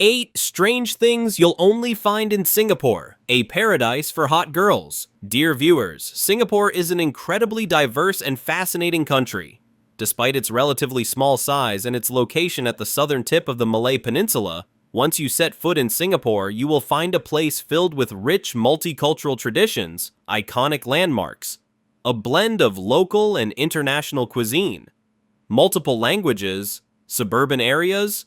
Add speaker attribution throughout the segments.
Speaker 1: 8 strange things you'll only find in Singapore, a paradise for hot girls. Dear viewers, Singapore is an incredibly diverse and fascinating country. Despite its relatively small size and its location at the southern tip of the Malay Peninsula, once you set foot in Singapore, you will find a place filled with rich multicultural traditions, iconic landmarks, a blend of local and international cuisine, multiple languages, suburban areas,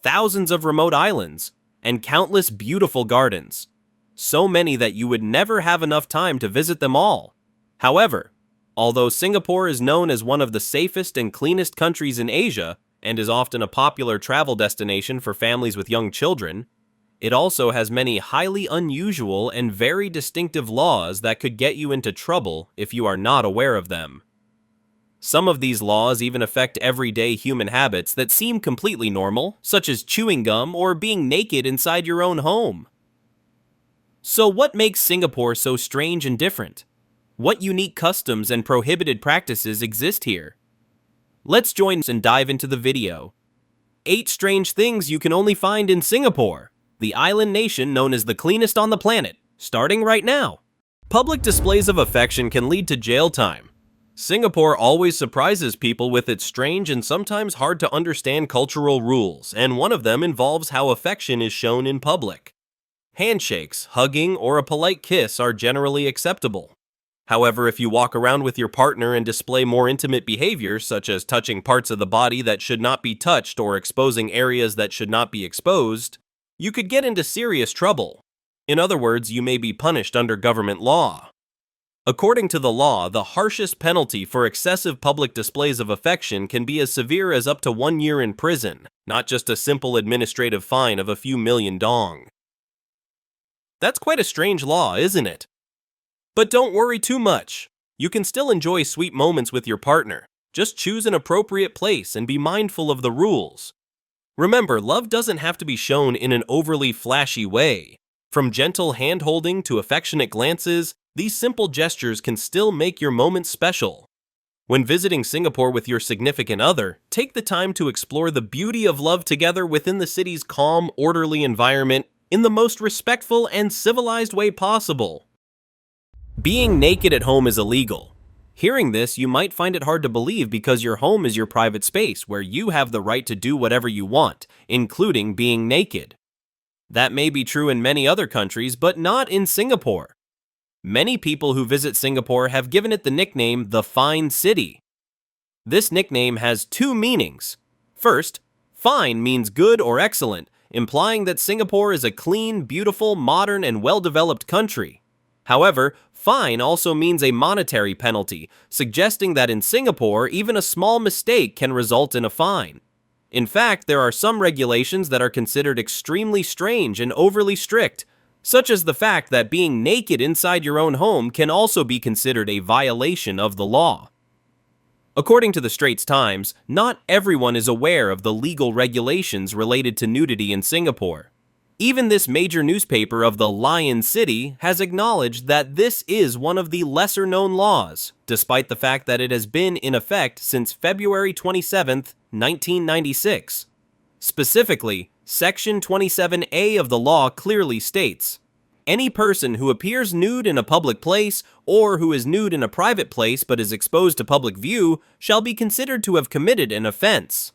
Speaker 1: thousands of remote islands, and countless beautiful gardens. So many that you would never have enough time to visit them all. However, although Singapore is known as one of the safest and cleanest countries in Asia, and is often a popular travel destination for families with young children, it also has many highly unusual and very distinctive laws that could get you into trouble if you are not aware of them. Some of these laws even affect everyday human habits that seem completely normal, such as chewing gum or being naked inside your own home. So what makes Singapore so strange and different? What unique customs and prohibited practices exist here? Let's join us and dive into the video. 8 strange things you can only find in Singapore, the island nation known as the cleanest on the planet, starting right now. Public displays of affection can lead to jail time. Singapore always surprises people with its strange and sometimes hard to understand cultural rules, and one of them involves how affection is shown in public. Handshakes, hugging, or a polite kiss are generally acceptable. However, if you walk around with your partner and display more intimate behaviors, such as touching parts of the body that should not be touched or exposing areas that should not be exposed, you could get into serious trouble. In other words, you may be punished under government law. According to the law, the harshest penalty for excessive public displays of affection can be as severe as up to 1 year in prison, not just a simple administrative fine of a few million dong. That's quite a strange law, isn't it? But don't worry too much. You can still enjoy sweet moments with your partner. Just choose an appropriate place and be mindful of the rules. Remember, love doesn't have to be shown in an overly flashy way. From gentle hand-holding to affectionate glances, these simple gestures can still make your moments special. When visiting Singapore with your significant other, take the time to explore the beauty of love together within the city's calm, orderly environment in the most respectful and civilized way possible. Being naked at home is illegal. Hearing this, you might find it hard to believe because your home is your private space where you have the right to do whatever you want, including being naked. That may be true in many other countries, but not in Singapore. Many people who visit Singapore have given it the nickname the Fine City. This nickname has 2 meanings. First, fine means good or excellent, implying that Singapore is a clean, beautiful, modern, and well-developed country. However, fine also means a monetary penalty, suggesting that in Singapore, even a small mistake can result in a fine. In fact, there are some regulations that are considered extremely strange and overly strict, such as the fact that being naked inside your own home can also be considered a violation of the law. According to the Straits Times, not everyone is aware of the legal regulations related to nudity in Singapore. Even this major newspaper of the Lion City has acknowledged that this is one of the lesser-known laws, despite the fact that it has been in effect since February 27, 1996. Specifically, Section 27A of the law clearly states, "Any person who appears nude in a public place or who is nude in a private place but is exposed to public view shall be considered to have committed an offense."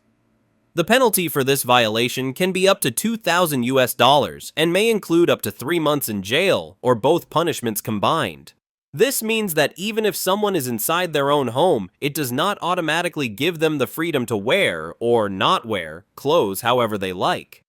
Speaker 1: The penalty for this violation can be up to $2,000 and may include up to 3 months in jail or both punishments combined. This means that even if someone is inside their own home, it does not automatically give them the freedom to wear, or not wear, clothes however they like.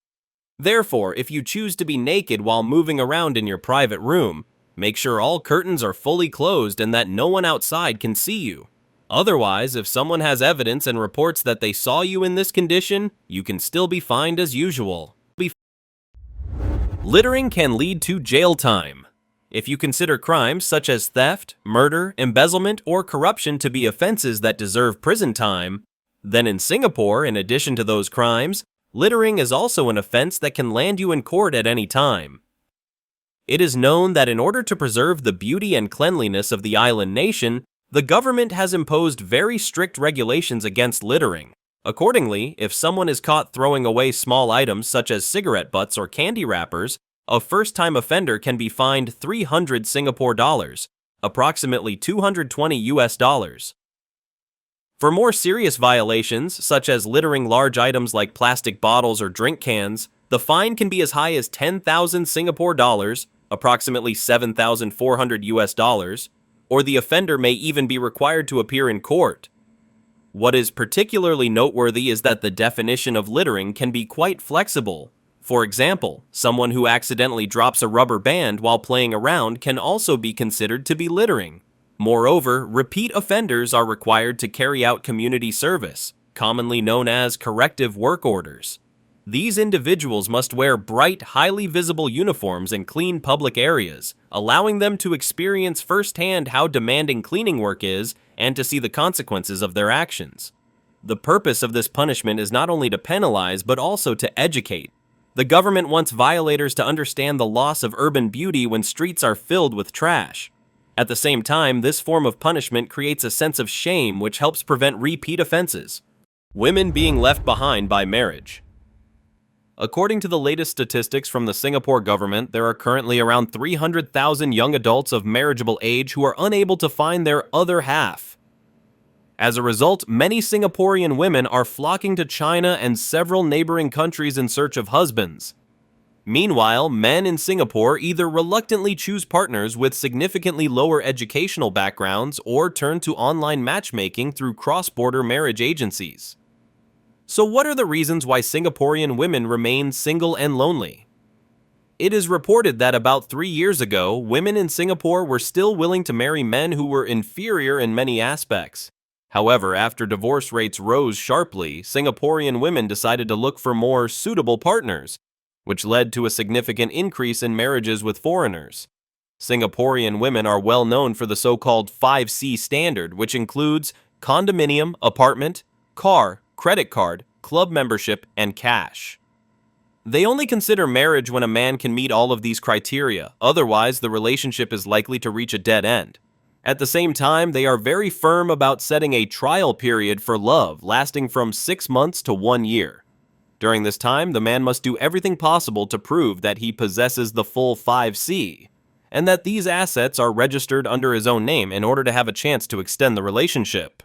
Speaker 1: Therefore, if you choose to be naked while moving around in your private room, make sure all curtains are fully closed and that no one outside can see you. Otherwise, if someone has evidence and reports that they saw you in this condition, you can still be fined as usual. Littering can lead to jail time. If you consider crimes such as theft, murder, embezzlement, or corruption to be offenses that deserve prison time, then in Singapore, in addition to those crimes, littering is also an offense that can land you in court at any time. It is known that in order to preserve the beauty and cleanliness of the island nation, the government has imposed very strict regulations against littering. Accordingly, if someone is caught throwing away small items such as cigarette butts or candy wrappers, a first-time offender can be fined 300 Singapore dollars, approximately 220 US dollars. For more serious violations, such as littering large items like plastic bottles or drink cans, the fine can be as high as 10,000 Singapore dollars, approximately 7,400 US dollars, or the offender may even be required to appear in court. What is particularly noteworthy is that the definition of littering can be quite flexible. For example, someone who accidentally drops a rubber band while playing around can also be considered to be littering. Moreover, repeat offenders are required to carry out community service, commonly known as corrective work orders. These individuals must wear bright, highly visible uniforms and clean public areas, allowing them to experience firsthand how demanding cleaning work is and to see the consequences of their actions. The purpose of this punishment is not only to penalize but also to educate. The government wants violators to understand the loss of urban beauty when streets are filled with trash. At the same time, this form of punishment creates a sense of shame which helps prevent repeat offenses. Women being left behind by marriage. According to the latest statistics from the Singapore government, there are currently around 300,000 young adults of marriageable age who are unable to find their other half. As a result, many Singaporean women are flocking to China and several neighboring countries in search of husbands. Meanwhile, men in Singapore either reluctantly choose partners with significantly lower educational backgrounds or turn to online matchmaking through cross-border marriage agencies. So what are the reasons why Singaporean women remain single and lonely? It is reported that about 3 years ago, women in Singapore were still willing to marry men who were inferior in many aspects. However, after divorce rates rose sharply, Singaporean women decided to look for more suitable partners, which led to a significant increase in marriages with foreigners. Singaporean women are well known for the so-called 5C standard, which includes condominium, apartment, car, credit card, club membership, and cash. They only consider marriage when a man can meet all of these criteria, otherwise the relationship is likely to reach a dead end. At the same time, they are very firm about setting a trial period for love lasting from 6 months to 1 year. During this time, the man must do everything possible to prove that he possesses the full 5C, and that these assets are registered under his own name in order to have a chance to extend the relationship.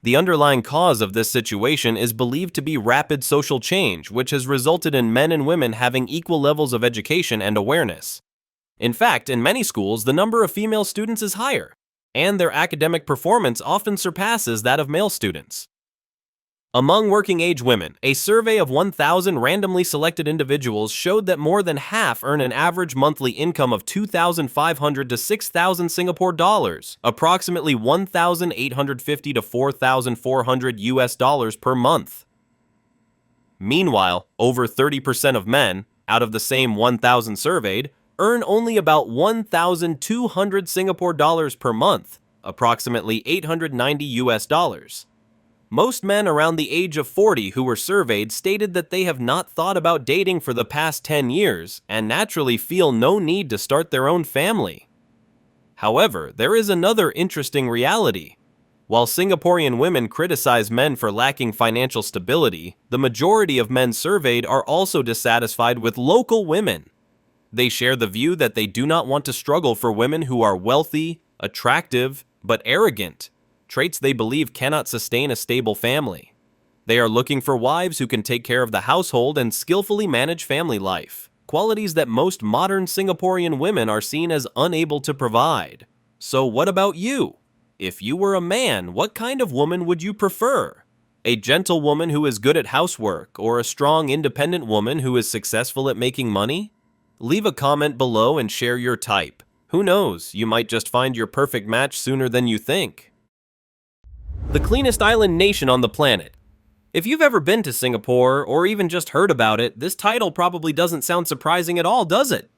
Speaker 1: The underlying cause of this situation is believed to be rapid social change, which has resulted in men and women having equal levels of education and awareness. In fact, in many schools, the number of female students is higher, and their academic performance often surpasses that of male students. Among working-age women, a survey of 1,000 randomly selected individuals showed that more than half earn an average monthly income of 2,500 to 6,000 Singapore dollars, approximately 1,850 to 4,400 US dollars per month. Meanwhile, over 30% of men, out of the same 1,000 surveyed, earn only about 1,200 Singapore dollars per month, approximately 890 US dollars. Most men around the age of 40 who were surveyed stated that they have not thought about dating for the past 10 years and naturally feel no need to start their own family. However, there is another interesting reality. While Singaporean women criticize men for lacking financial stability, the majority of men surveyed are also dissatisfied with local women. They share the view that they do not want to struggle for women who are wealthy, attractive, but arrogant, traits they believe cannot sustain a stable family. They are looking for wives who can take care of the household and skillfully manage family life, qualities that most modern Singaporean women are seen as unable to provide. So what about you? If you were a man, what kind of woman would you prefer? A gentle woman who is good at housework, or a strong, independent woman who is successful at making money? Leave a comment below and share your type. Who knows, you might just find your perfect match sooner than you think. The cleanest island nation on the planet. If you've ever been to Singapore, or even just heard about it, this title probably doesn't sound surprising at all, does it?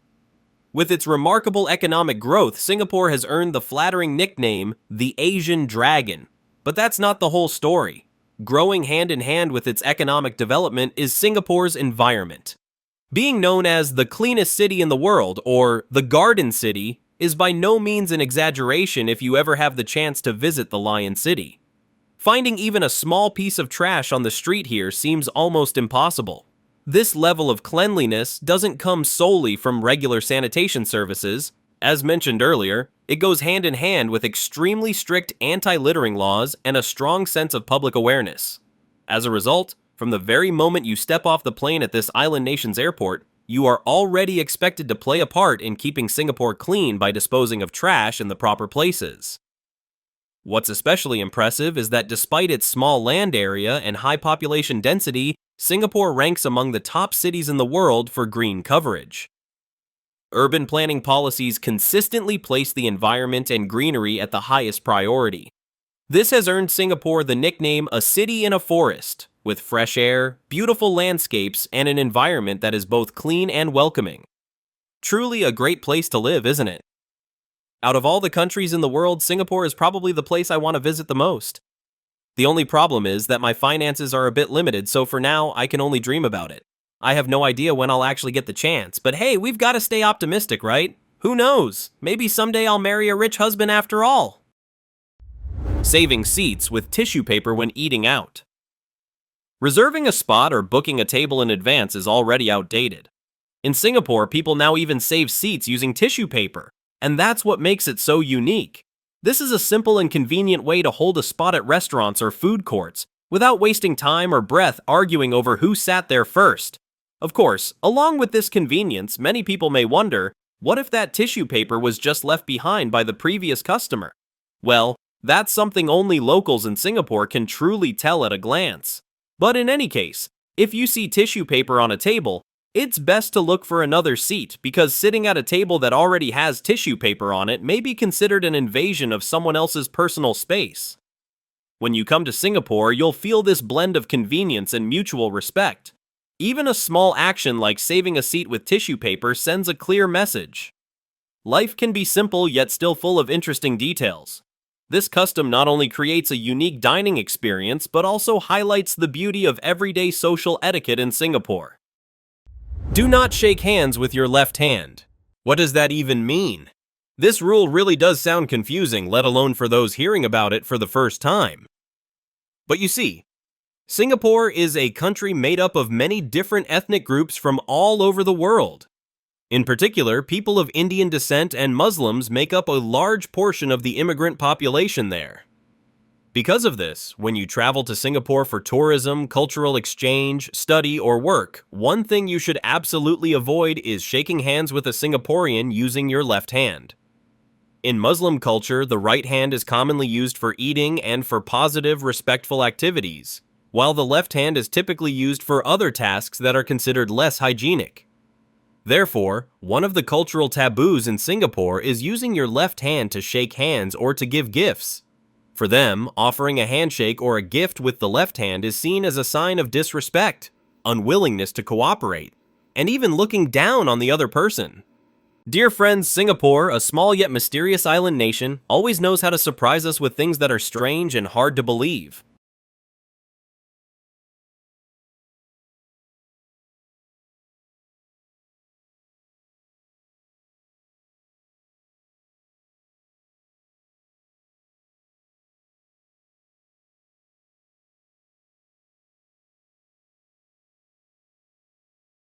Speaker 1: With its remarkable economic growth, Singapore has earned the flattering nickname, the Asian Dragon. But that's not the whole story. Growing hand in hand with its economic development is Singapore's environment. Being known as the cleanest city in the world, or the Garden City, is by no means an exaggeration if you ever have the chance to visit the Lion City. Finding even a small piece of trash on the street here seems almost impossible. This level of cleanliness doesn't come solely from regular sanitation services. As mentioned earlier, it goes hand in hand with extremely strict anti-littering laws and a strong sense of public awareness. As a result, from the very moment you step off the plane at this island nation's airport, you are already expected to play a part in keeping Singapore clean by disposing of trash in the proper places. What's especially impressive is that despite its small land area and high population density, Singapore ranks among the top cities in the world for green coverage. Urban planning policies consistently place the environment and greenery at the highest priority. This has earned Singapore the nickname a city in a forest, with fresh air, beautiful landscapes, and an environment that is both clean and welcoming. Truly a great place to live, isn't it? Out of all the countries in the world, Singapore is probably the place I want to visit the most. The only problem is that my finances are a bit limited, so for now, I can only dream about it. I have no idea when I'll actually get the chance, but hey, we've got to stay optimistic, right? Who knows? Maybe someday I'll marry a rich husband after all. Saving seats with tissue paper when eating out. Reserving a spot or booking a table in advance is already outdated. In Singapore, people now even save seats using tissue paper, and that's what makes it so unique. This is a simple and convenient way to hold a spot at restaurants or food courts without wasting time or breath arguing over who sat there first. Of course, along with this convenience, many people may wonder, what if that tissue paper was just left behind by the previous customer? Well, that's something only locals in Singapore can truly tell at a glance. But in any case, if you see tissue paper on a table, it's best to look for another seat because sitting at a table that already has tissue paper on it may be considered an invasion of someone else's personal space. When you come to Singapore, you'll feel this blend of convenience and mutual respect. Even a small action like saving a seat with tissue paper sends a clear message. Life can be simple yet still full of interesting details. This custom not only creates a unique dining experience, but also highlights the beauty of everyday social etiquette in Singapore. Do not shake hands with your left hand. What does that even mean? This rule really does sound confusing, let alone for those hearing about it for the first time. But you see, Singapore is a country made up of many different ethnic groups from all over the world. In particular, people of Indian descent and Muslims make up a large portion of the immigrant population there. Because of this, when you travel to Singapore for tourism, cultural exchange, study, or work, one thing you should absolutely avoid is shaking hands with a Singaporean using your left hand. In Muslim culture, the right hand is commonly used for eating and for positive, respectful activities, while the left hand is typically used for other tasks that are considered less hygienic. Therefore, one of the cultural taboos in Singapore is using your left hand to shake hands or to give gifts. For them, offering a handshake or a gift with the left hand is seen as a sign of disrespect, unwillingness to cooperate, and even looking down on the other person. Dear friends, Singapore, a small yet mysterious island nation, always knows how to surprise us with things that are strange and hard to believe.